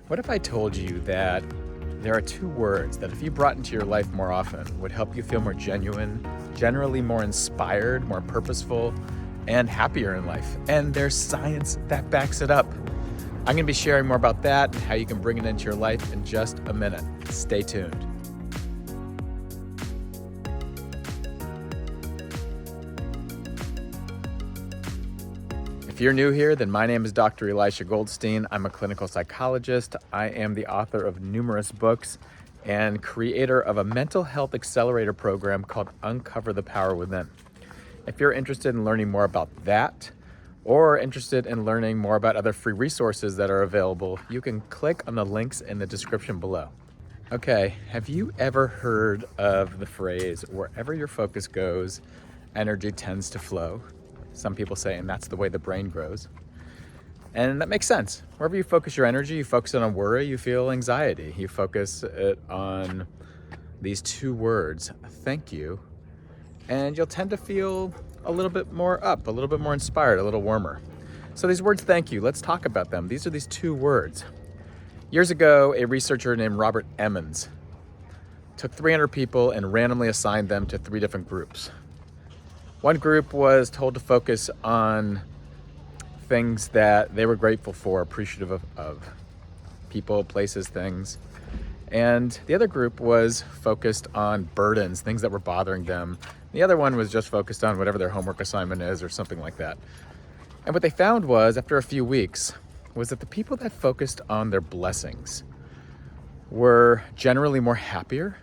What if I told you that there are two words that if you brought into your life more often would help you feel more genuine, generally more inspired, more purposeful, and happier in life? And there's science that backs it up. I'm going to be sharing more about that and how you can bring it into your life in just a minute. Stay tuned. If you're new here, then my name is Dr. Elisha Goldstein. I'm a clinical psychologist. I am the author of numerous books and creator of a mental health accelerator program called Uncover the Power Within. If you're interested in learning more about that, or interested in learning more about other free resources that are available, you can click on the links in the description below. Okay, have you ever heard of the phrase, wherever your focus goes, energy tends to flow? Some people say, and that's the way the brain grows. And that makes sense. Wherever you focus your energy, you focus it on worry, you feel anxiety. You focus it on these two words, thank you, and you'll tend to feel a little bit more up, a little bit more inspired, a little warmer. So these words, thank you, let's talk about them. These are these two words. Years ago, a researcher named Robert Emmons took 300 people and randomly assigned them to 3 different groups. One group was told to focus on things that they were grateful for, appreciative of people, places, things. And the other group was focused on burdens, things that were bothering them. The other one was just focused on whatever their homework assignment is or something like that. And what they found was, after a few weeks, was that the people that focused on their blessings were generally more happier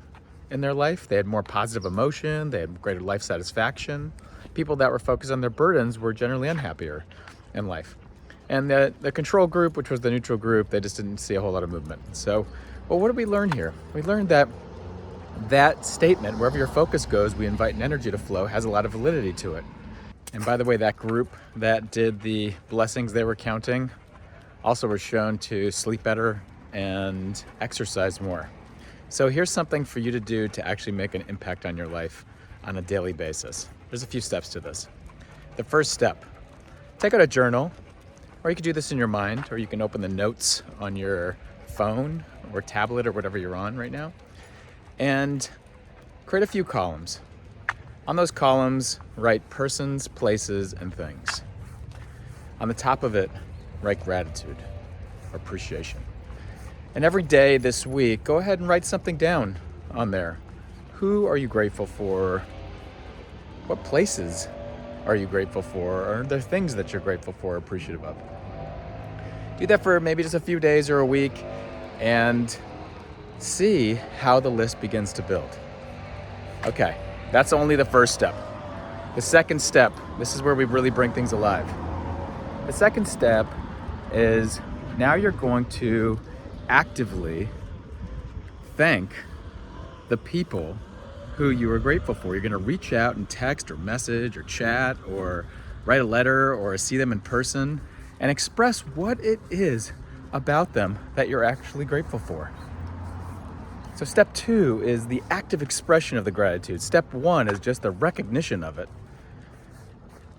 in their life. They had more positive emotion, they had greater life satisfaction. People that were focused on their burdens were generally unhappier in life. And the control group, which was the neutral group, they just didn't see a whole lot of movement. So, well, what did we learn here? We learned that statement, wherever your focus goes, we invite an energy to flow, has a lot of validity to it. And by the way, that group that did the blessings they were counting also were shown to sleep better and exercise more. So here's something for you to do to actually make an impact on your life on a daily basis. There's a few steps to this. The first step, take out a journal, or you can do this in your mind, or you can open the notes on your phone or tablet or whatever you're on right now, and create a few columns. On those columns, write persons, places, and things. On the top of it, write gratitude or appreciation. And every day this week, go ahead and write something down on there. Who are you grateful for? What places are you grateful for? Or are there things that you're grateful for or appreciative of? Do that for maybe just a few days or a week and see how the list begins to build. Okay, that's only the first step. The second step, this is where we really bring things alive. The second step is now you're going to actively thank the people who you are grateful for. You're going to reach out and text or message or chat or write a letter or see them in person and express what it is about them that you're actually grateful for. So step 2 is the active expression of the gratitude. Step 1 is just the recognition of it.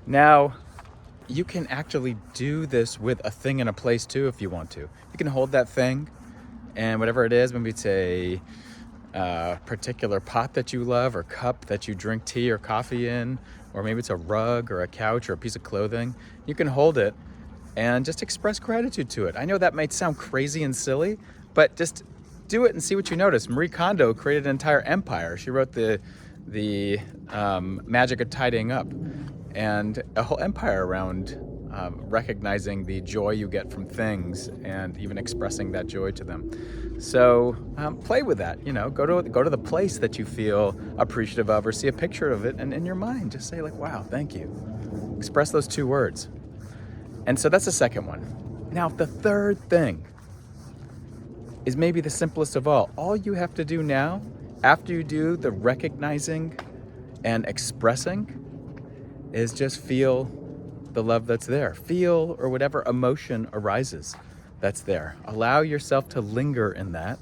Now, you can actually do this with a thing and a place too if you want to. You can hold that thing and whatever it is, maybe it's a particular pot that you love or cup that you drink tea or coffee in, or maybe it's a rug or a couch or a piece of clothing. You can hold it and just express gratitude to it. I know that might sound crazy and silly, but just do it and see what you notice. Marie Kondo created an entire empire. She wrote the Magic of Tidying Up, and a whole empire around recognizing the joy you get from things and even expressing that joy to them. So play with that. Go to the place that you feel appreciative of, or see a picture of it, and in your mind just say like, wow, thank you. Express those 2 words. And so that's the second one. Now the third thing is maybe the simplest of all. All you have to do now, after you do the recognizing and expressing, is just feel the love that's there. Feel, or whatever emotion arises that's there. Allow yourself to linger in that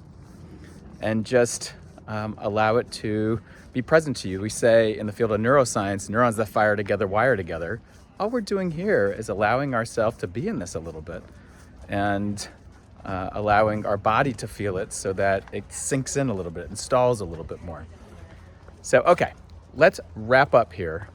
and just allow it to be present to you. We say in the field of neuroscience, neurons that fire together wire together. All we're doing here is allowing ourselves to be in this a little bit and allowing our body to feel it so that it sinks in a little bit, installs a little bit more. So, okay, let's wrap up here.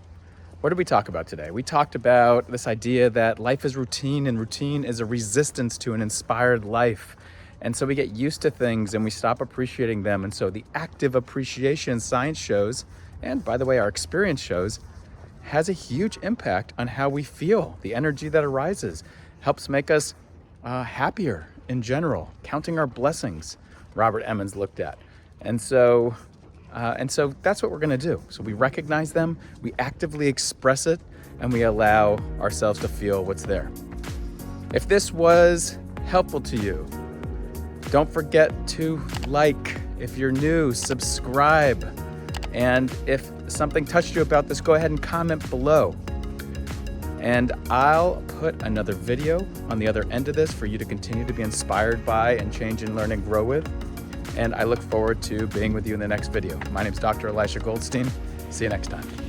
What did we talk about today? We talked about this idea that life is routine, and routine is a resistance to an inspired life. And so we get used to things and we stop appreciating them. And so the active appreciation, science shows, and by the way, our experience shows, has a huge impact on how we feel. The energy that arises helps make us happier in general, counting our blessings, Robert Emmons looked at. And so that's what we're going to do. So we recognize them, we actively express it, and we allow ourselves to feel what's there. If this was helpful to you, don't forget to like. If you're new, subscribe. And if something touched you about this, go ahead and comment below. And I'll put another video on the other end of this for you to continue to be inspired by and change and learn and grow with. And I look forward to being with you in the next video. My name is Dr. Elisha Goldstein. See you next time.